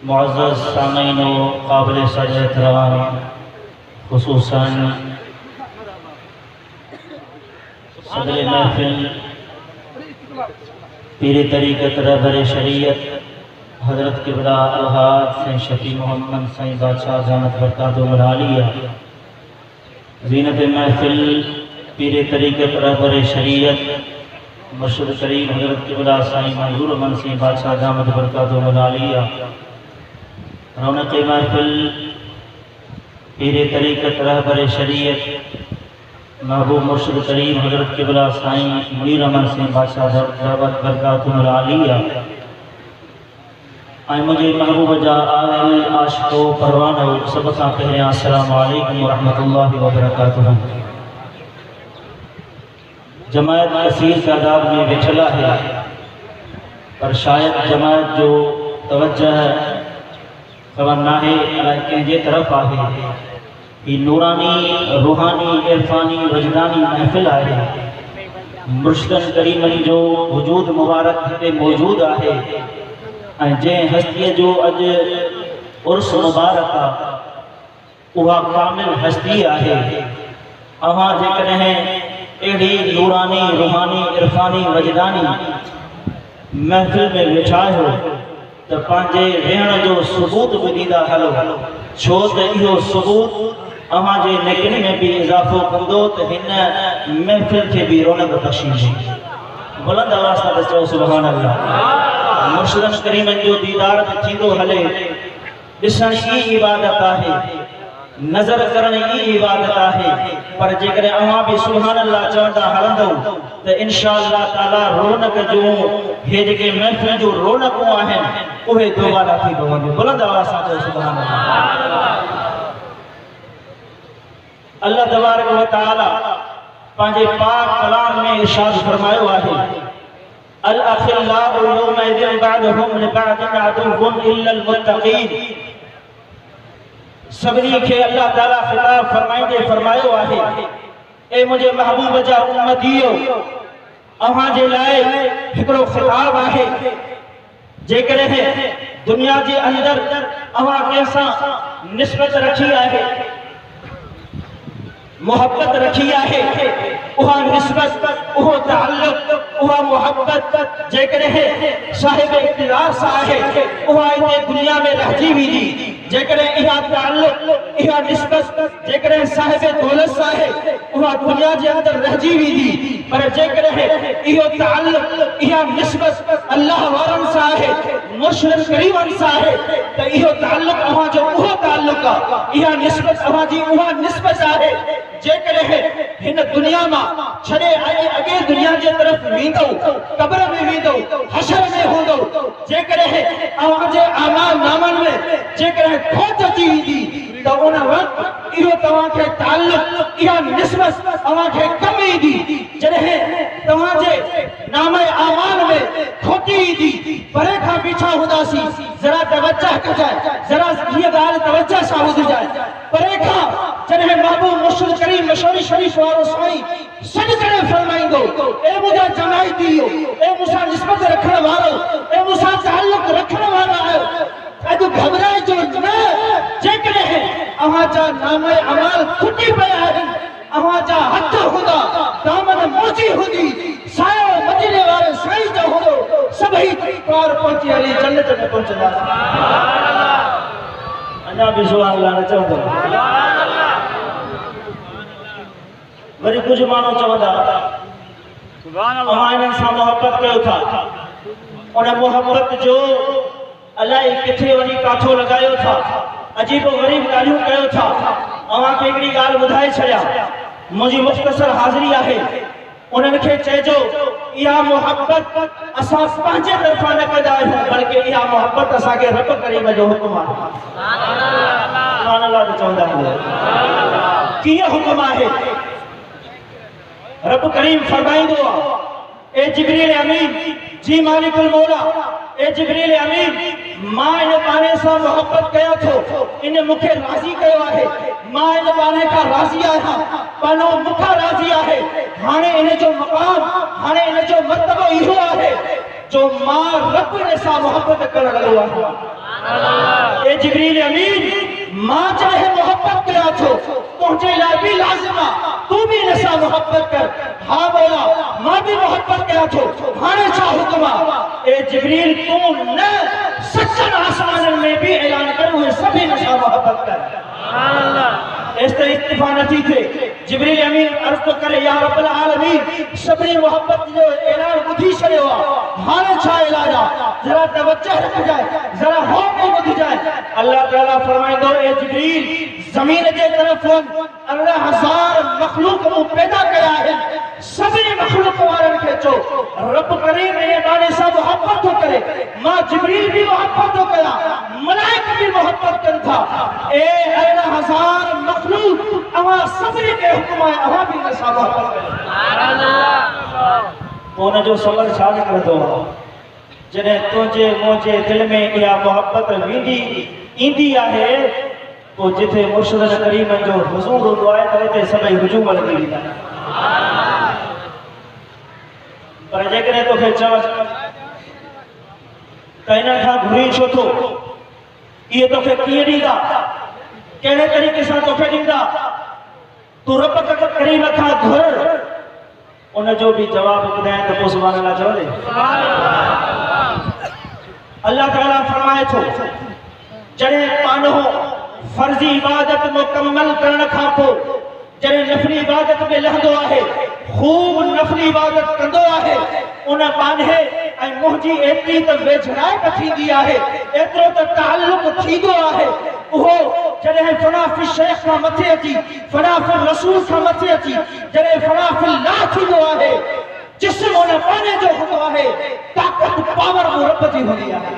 मुअज़्ज़ज़ सामीन व क़ाबिल एहतराम, खुसूसन सदर महफिल पीर तरीक़त रहबर शरीयत हज़रत किबला अलहाज सैयद शफी मोहम्मद सईं बादशाह ज़ामत बरकातुहुल आलिया, ज़ीनत महफिल पीर तरीक़त रहबर शरीयत मुर्शिद करीम हज़रत किबला साईं मंजूर अमन सईं बादशाह ज़ामत बरकातुहुल आलिया, रौनक़ महफिल पीर तरीक़त रहबर शरीयत महबूब मुर्शिद करीम हज़रत किबला साईं मुनीर अमन सईं बादशाह ज़ामत बरकातुहुल आलिया, ऐं मुझे महबूब जा आयल आशिक़ो परवानो सब खां पहिरियां अस्सलामु अलैकुम व रहमतुल्लाहि व बरकातुहू। जमायत कसीर तादाद में वेठल है, पर शायद जमायत जो तवज्जह तवन्ना है कंहिंजे तरफ़ आहे। ही नूरानी रूहानी इरफानी वजदानी महफ़िल आहे। मुर्शिदन करीमन जो वजूद मुबारक हिते मौजूद आहे ऐं जंहिं हस्तीअ जो अॼु उर्स मुबारक आहे उहा कामिल हस्ती आहे। अवां जेकॾहिं अहिड़ी नूरानी रूहानी इरफानी वजदानी महफ़िल में वेठा आहियो त पंहिंजे वेहण जो सबूत बि ॾींदा हलो, छो त इहो सबूत अवां जे नेकिन में भी इज़ाफ़ो कंदो त हिन महफ़िल खे भी रौनक बख़्शींदी। बुलंद आवाज़ सां चओ सुभान अल्लाह। मुर्शिदन करीमन जो दीदार थींदो हले, ॾिसण ई इबादत आहे, नज़र करण ई इबादत आहे, पर जेकॾहिं अवां भी सुभान अल्लाह चवंदा हलंदो त इंशाअल्लाह ताला रौनक जो हे जेके महफ़िल जो रौनकूं आहिनि उहे दोबारा थी पवंदियूं। बुलंद आवाज़ सां चओ सुभान अल्लाह। अल्लाह तबारक व तआला पंहिंजे पाक कलाम में इरशाद फरमायो आहे, अल अखिल्लाउ यौमइज़िन बअदहुम लिबअदिन अदुव्वुन इल्लल मुत्तक़ीन। सभिनी खे अल्लाह ताला खिताब फरमाईंदे फरमायो आहे, ए मुंहिंजे महबूब जा उम्मतियो, अव्हां जे लाइ हिकिड़ो खिताब आहे। जेकॾहिं दुनिया जे अंदर अव्हां कंहिंसां निस्बत रखी आहे, मोहब्बत रखी आहे, उहा निस्बत उहो ताल्लुक़ उहा मोहब्बत जेकॾहिं साहिब इख़्तिलास आहे उहा हिते दुनिया में रहिजी वेंदी। जेकॾहिं इहा ताल्लुक़ इहा निस्बत जेकॾहिं साहिब दौलत आहे उहा दुनिया जे अंदर रहिजी वेंदी, पर जेकॾहिं इहो ताल्लुक़ इहा निस्बत अल्लाह वारनि सां आहे, मुर्शिद करीमन सां आहे, त इहो ताल्लुक़ अव्हां जो उहो ताल्लुक़ आहे, इहा निस्बत अव्हां जी उहा निस्बत आहे। जेकॾहिं हिन दुनिया मां छॾे अॻे दुनिया जे तरफ़ वेंदो, क़ब्र में वेंदो, हशर में हूंदो, जेकॾहिं अव्हां जे अमाल नामनि में जेकॾहिं खोट अची वेंदी त उन वक़्तु इहो तव्हां खे ताल्लुक़ इहा निस्बत अव्हां खे कम ईंदी। जॾहिं तव्हां जे नामे अमाल में खोटी ईंदी, परे खां बीठा हूंदासीं, ज़रा तवज्जह कजाए, ज़रा हीअ ॻाल्हि तवज्जह सां ॿुधिजाए। परे खां जॾहिं महबूब मुर्शिद करीम मशहूरी शरीफ़ वारो साईं सॾ करे फरमाईंदो, ए मुंहिंजा जमायतीयो, ए मूंसां निस्बत रखण वारो, ए मूंसां ताल्लुक़ रखण वारा आहियो, अॼु घबराइजो न। जेकॾहिं अव्हां जा नामे अमाल खुटी पिया आहिनि, अव्हां जा हथ हूंदा, दामन मोची हूंदी, सायो मदीने वारे साईं जो हूंदो, सभई पार पहुची हली जन्नत में पहुचंदा। अञा बि सुभाणे अल्लाह न चवंदो। वरी कुछ माण्हू चवंदा अव्हां इन्हनि सां मोहब्बत कयो था, उन मोहब्बत जो अलाए किथे वञी काठो लॻायो था, अजीबो ग़रीब ॻाल्हियूं कयो था। अव्हां खे हिकिड़ी ॻाल्हि ॿुधाए छॾियां, मुंहिंजी मुख़्तसर हाज़िरी आहे, उन्हनि खे चइजो इहा मोहब्बत असां पंहिंजे तरफ़ां न कंदा आहियूं, बल्कि इहा मोहब्बत असांखे रब करीम जो हुकुम आहे। सुभाणे अल्लाह जो चवंदा आहिनि। कीअं हुकुम आहे? रब करीम फरमाईंदो आहे, ए जिब्रील अमीन जी मालिकुल मौला, ए जिब्रील अमीन मां इन बाने सां मोहब्बत कयां थो, इन मूंखे राज़ी कयो आहे, मां इन बाने खां राज़ी आहियां, बानो मूंखां राज़ी आहे। हाणे इन जो मक़ाम, हाणे इन जो मर्तबो इहो आहे जो मां रब सां मोहब्बत करण लॻो आहियां। जिब्रील अमीन मां चाहे मोहब्बत करा थो तुझे लाइ भी लाज़िम आ तू भी नसा मोहब्बत कर। हाँ बोला मां भी मोहब्बत करा थो हाणे छा हुक्म आ ए जिब्रील तू न सचन आसमान में भी ऐलान कर उहे सभी नसा मोहब्बत कर। सुभान अल्लाह। इस तरह इत्तिफा नथी थे जिब्रील अमीन अर्ज़ तो करे या रब्बुल आलमीन सभी मोहब्बत जो ऐलान बुधी छड़ियो आ हाणे छा इलाज आ जरा तवज्जो रख जाए जरा होश में बुधी जाए। अल्लाह ताला फरमाइंदो ए जिब्रील ज़मीन जे तरफ 11,000 मखलूक मु पैदा कया है सभी मखलूक वारन के चो रब करीम ने बाने सा मोहब्बत तो करे मां जिब्रील भी मोहब्बत तो कया मलाइका भी मोहब्बत कर था ए 11,000 मखलूक अवा सभी के हुक्म है अवा भी नसा मोहब्बत करे। सुभान अल्लाह। उन जो सबर छा निकरदो जने तुझे मुझे दिल में या मोहब्बत विंदी इंदी आहे तो जिथे मुर्शिद करीम जो हुजूर होंदो आहे त उते सभई हुजूम लगी वेंदा पर जेकॾहिं तोखे चवस त हिननि खां घुरी छो थो इहे तोखे कीअं ॾींदा कहिड़े तरीक़े सां तोखे ॾींदा तू रब करीम खां घुर उन जो भी जवाब ॿुधाए त पोइ सुभाणे अल्लाह चवंदे। अल्लाह ताला फरमाए थो जॾहिं पानो फर्जी इबादत मुकम्मल करण खां पोइ जॾहिं नफ़ली इबादत में लहंदो आहे खूब नफ़ली इबादत कंदो आहे उन बांधे ऐं मुंहिंजी एतिरी त वेझराइप थींदी आहे एतिरो त ताल्लुक थींदो आहे उहो जॾहिं फना फी शेख खां मथे अची फना फी रसूल खां मथे अची जॾहिं फना फी अल्लाह थींदो आहे जिस्म उन पाने जो हूंदो आहे ताक़त पावर रब जी हूंदी आहे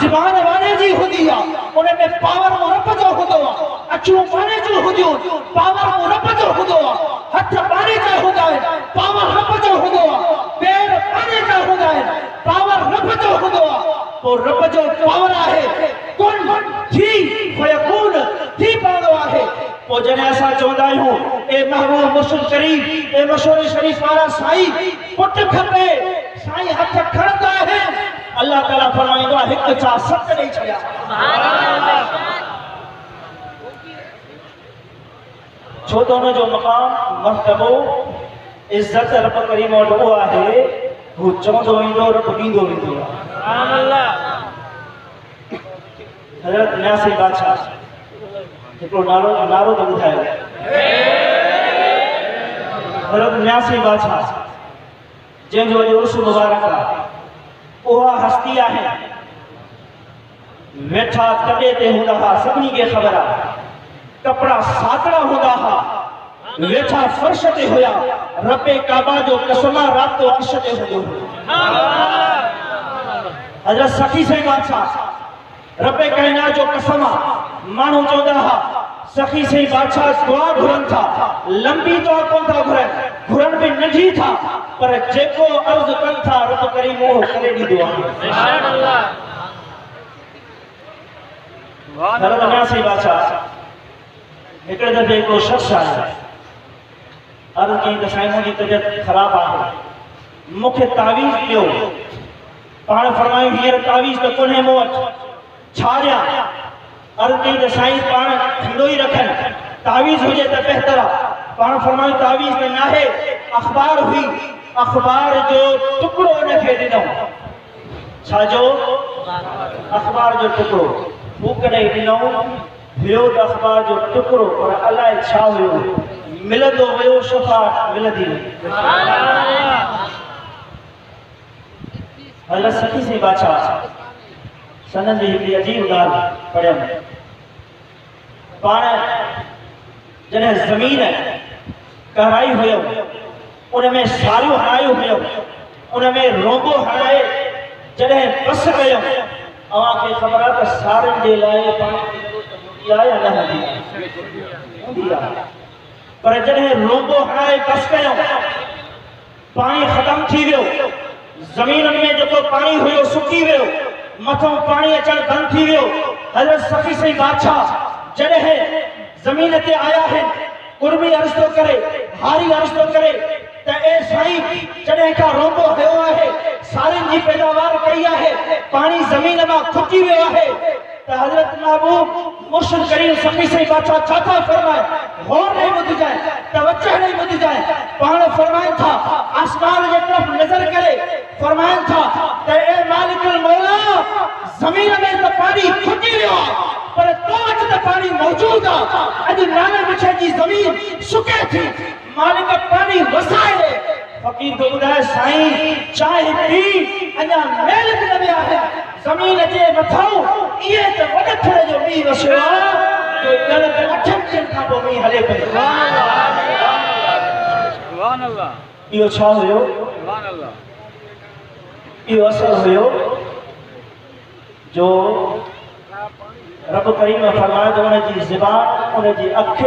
ज़बान वारे जी हूंदी आहे उन में पावर रब जो हूंदो आहे अखियूं पाने जो हूंदियूं पावर रब जो हूंदो आहे हथ पाने जा हूंदा आहिनि पावर रब जो हूंदो आहे पैर पाने जा हूंदा आहिनि पावर रब जो हूंदो आहे पोइ रब जो पावर आहे कुन थी फयकून थी पवंदो आहे पोइ जॾहिं असां चवंदा आहियूं ए महबूब मुर्शिद करीम ए मशहूर शरीफ वारा साईं पुट खपे साईं हथ खणंदा आहिनि अल्लाह ताला फरमाईंदो आहे हिकु छा सत ॾेई छॾिया। छो त हुन जो मक़ाम मर्तबो इज़त रब करीम वटि उहो आहे हू चवंदो वेंदो रब ॾींदो वेंदो आहे। हज़रत न्यासी बादशाह हिकिड़ो नारो त ॿुधायो हज़रत न्यासी बादशाह जंहिंजो अॼु उर्स मुबारक आहे उहा हस्ती आहे वेठा तॾे ते हूंदा हुआ सभिनी खे ख़बर आहे कपिड़ा सातड़ा हूंदा हुआ वेठा फर्श ते हुया रब काबा जो कसम राब्तो अर्श ते हूंदो हज़रत सखी साईं बादशाह रब कायनात जो कसम माण्हू चवंदा हुआ सखी साईं बादशाह दुआ घुरनि था लंबी दुआ कोन था घुरनि भी नंढी था पर जेको अर्ज़ कनि था रब करीम उहो करे ॾींदो आहे। हज़रत न्यासी बादशाह हिकिड़े दफ़े हिकिड़ो शख़्स आयो अर्ज़ कई त साईं मुंहिंजी तबियत ख़राबु आहे मूंखे तावीज़ ॾियो पाण फरमायूं हींअर तावीज़ त कोन्हे मूं वटि छा ॾियां अर्ज़ कई त साईं पाण थींदो ई रखनि तावीज़ हुजे त बहितर आहे पाण फरमायूं तावीज़ त नाहे अख़बार हुई अख़बार जो टुकड़ो उनखे ॾिनऊं छाजो अख़बार जो टुकड़ो हू कॾहिं ॾिनऊं वियो त अख़बार जो टुकड़ो पर अलाए छा हुयो मिलंदो वियो शफ़ा मिलंदी वई। हज़रत सखी साईं बादशाह सनन जी हिकिड़ी अजीब ॻाल्हि पढ़ियमि पाण जॾहिं ज़मीन कहराई हुयो उन में सारियूं हणायूं हुयूं उन में रोबो हणाए जॾहिं बस कयूं अव्हांखे ख़बर आहे त सारियुनि जे लाइ पाणी जी ज़रूरत हूंदी आहे या न हूंदी आहे पर जॾहिं रोबो हणाए बस कयूं पाणी ख़तमु थी वियो ज़मीन में जेको पाणी हुयो सुकी वियो मथों पाणी अचणु बंदि थी वियो हज़रत सखी साईं बादशाह जॾहिं ज़मीन ते आया आहिनि कुर्मी अर्ज़ थो करे हारी अर्ज़ थो करे त ए साईं जॾहिं खां रोबो हयो आहे सारियुनि जी पैदावार कई आहे पाणी ज़मीन मां खुटी वियो आहे तो हजरत महबूब मुर्शिद करीम समी से बादशाह चाहता फरमाए गौर नहीं बुझ जाए, तवज्जो नहीं बुझ जाए। पाण फरमाए था आसमान की तरफ नजर करे, फरमाए था ते ए मालिकुल मौला जमीन में तो पानी खुटी वियो पर तो अज तो पानी मौजूद आ। अज नाले बिछे जी जमीन सुके थी, मालिक पानी वसाए। फकीर को बुधाए साईं चाहे पी अञा मेल बि न विया आहिनि, ज़मीन जे मथां इहे त वॾे थोरे जो मींहुं वसियो आहे जो ॼण त 8 ॾींहंनि खां पोइ मींहुं हले पियो। इहो छा हुयो? इहो असर हुयो जो रब करीम फरमाए तो उनजी ज़बान उनजी अख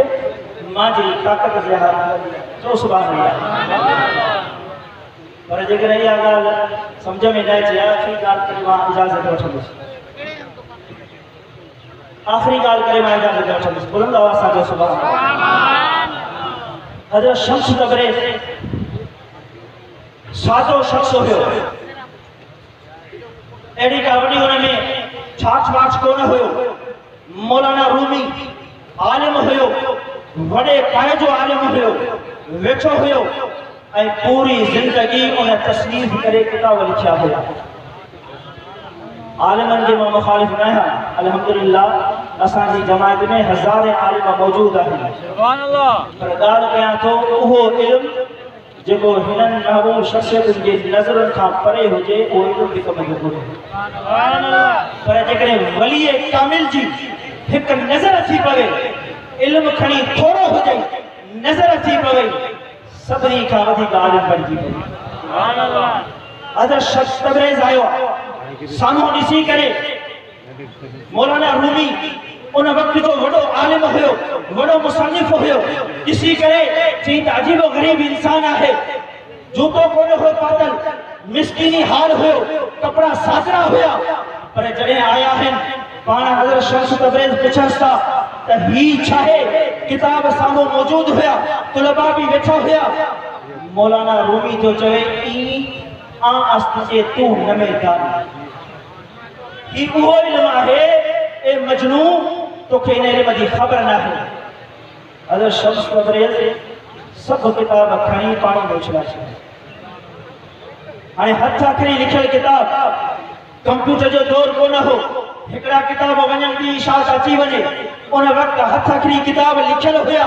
मांजी ताक़त जे हाथ जो सुभान अल्लाह। पर जेकर इहा ॻाल्हि सम्झ में न अचे आख़िरी ॻाल्हि करे मां इजाज़त वठंदुसि, आख़िरी ॻाल्हि करे मां इजाज़त वठंदुसि। बुलंद आवाज़ सां चओ सुभान अल्लाह। हज़रत शम्स तबरेज़ सादो शख्स हुयो, अहिड़ी का वॾी हुन में छाछ वाछ कोन हुयो। मौलाना रूमी आलिम हुयो, वॾे पाए जो आलिम हुयो, वेठो हुयो ऐं पूरी ज़िंदगी उन तसनीफ़ करे किताब लिखिया हुया। आलिमनि जे मां मुखालिफ़ न आहियां, अल्हम्दुलिल्लाह असांजी जमात में हज़ारे आलिम मौजूद आहिनि। सुभान अल्लाह। पर ॻाल्हि कयां थो उहो इल्मु जेको हिननि महबूब शख़्सियतुनि जे नज़रनि खां परे हुजे उहो इल्मु बि कम जो कोन्हे। सुभान अल्लाह। पर जेकॾहिं वलीए कामिल जी हिकु नज़र अची पवे, इल्मु खणी थोरो हुजे, नज़र अची पवे, सभिनी खां वधीक आलिम बणिजी पवे। सुभान अल्लाह। हज़रत शम्स तबरेज़ आयो, साम्हूं ॾिसी करे मौलाना रूमी उन वक्त जो वॾो आलिम हुयो, वॾो मुसन्निफ़ हुयो, ॾिसी करे चई त अजीबो ग़रीब इंसान आहे, जूतो कोन हुयो पातल, मिस्कीनी हाल हुयो, कपड़ा सादरा हुया। पर जॾहिं आया आहिनि पाण हज़रत शम्स तबरेज़ पुछस था त ही छा आहे, किताब साम्हूं मौजूद हुया, तुलबा भी वेठा हुया। मौलाना रूमी तो चवे ई आ अस्त जे तू न में दान ही उहो इल्मु आहे ए मजनू तोखे इन इल्म जी ख़बर न आहे। हज़रत शम्स तबरेज़ सभु किताब खणी पाणी में उछला छॾिया। हाणे हथ अखरी लिखियल किताब, कंप्यूटर जो दौर कोन हो, हिकिड़ा किताब वञनि ॿी इशात अची वञे। उन वक़्तु हथ अखरी किताब लिखियल हुया।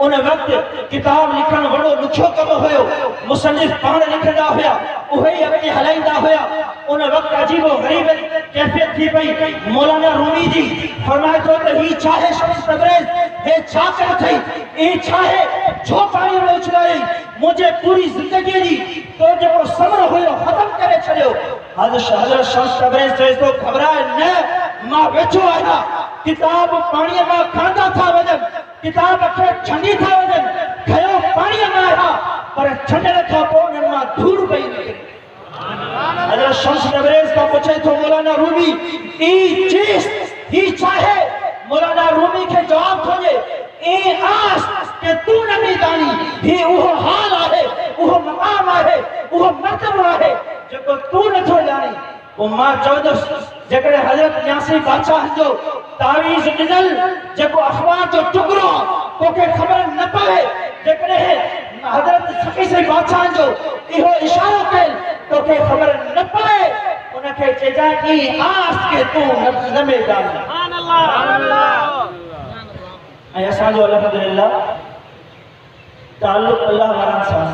उन वक़्तु किताब लिखण वॾो ॾुखियो कमु हुयो, मुसन्निफ़ पाण लिखंदा हुया, उहे ई अॻिते हलाईंदा हुया। उन वक़्तु अजीबो ग़रीब कैफ़ियत थी पई। मौलाना रूमी जी फरमाए थो त ही छा आहे शम्स तबरेज़, हे छा कयो अथई, ही छा आहे छो पाणीअ में उछलायई, मुंहिंजे पूरी ज़िंदगीअ जी तो जेको सब्र हुयो ख़तमु करे छॾियो। हज़रत शम्स तबरेज़ चए थो घबराए न, मां वेठो आहियां, किताब पाणीअ मां खणंदा था वञनि, किताब खे छंडी था वञनि, खयो पाणीअ में आहियां पर छंडण खां पोइ उन्हनि मां धूड़ पई निकिरे। हज़रत शम्स तबरेज़ खां पुछे थो मौलाना रूमी ई चीज़ ही छा आहे? मौलाना रूमी खे जवाब थो ॾे ई आस के तू न बि ॼाणी, ही उहो हाल आहे, उहो मक़ाम आहे, उहो मर्तबो आहे जेको तू नथो ॼाणी। पोइ मां चवंदुसि जेकॾहिं हज़रत न्यासी बादशाह जो तावीज़ ॾिनल जेको अख़बार जो टुकड़ो तोखे ख़बर न पवे, जेकॾहिं हज़रत सखी से बादशाह जो इहो इशारो कयल तोखे ख़बर न पवे, उनखे चइजांइ ई आस के तू न में ॼाणी। सुभान अल्लाह। ऐं असांजो अल्हम्दुलिल्लाह ताल्लुक़ अल्लाह वारनि सां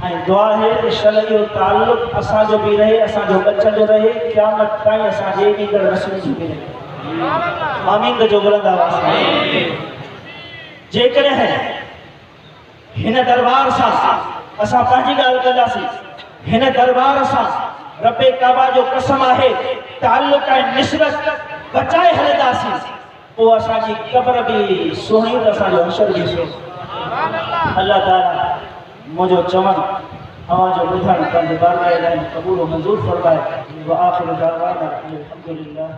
ऐं दुआ है इंशाअल्लाह इहो ताल्लुक़ असांजो बि रहे, असांजो बच्चनि जो रहे, क़यामत ताईं असांजे ईंदड़ नस्लुनि जी बि रहे। आमीन जो बुलंद आवाज़ सां। जेकॾहिं हिन दरबार सां असां पंहिंजी ॻाल्हि कंदासीं, हिन दरबार सां रब्बे काबा जो कसम आहे ताल्लुक़ ऐं निस्बत बचाए हलंदासीं, पोइ असांजी क़ब्र बि सुहिणी त असांजो हशर बि सुहिणो। अल्लाह ताला मुझो चमन आवाज़ ॿुधण पंहिंजे बारगाह लाइ क़बूल मंज़ूर फरमाए। व आख़िर दावाना अल्हम्दुलिल्लाह।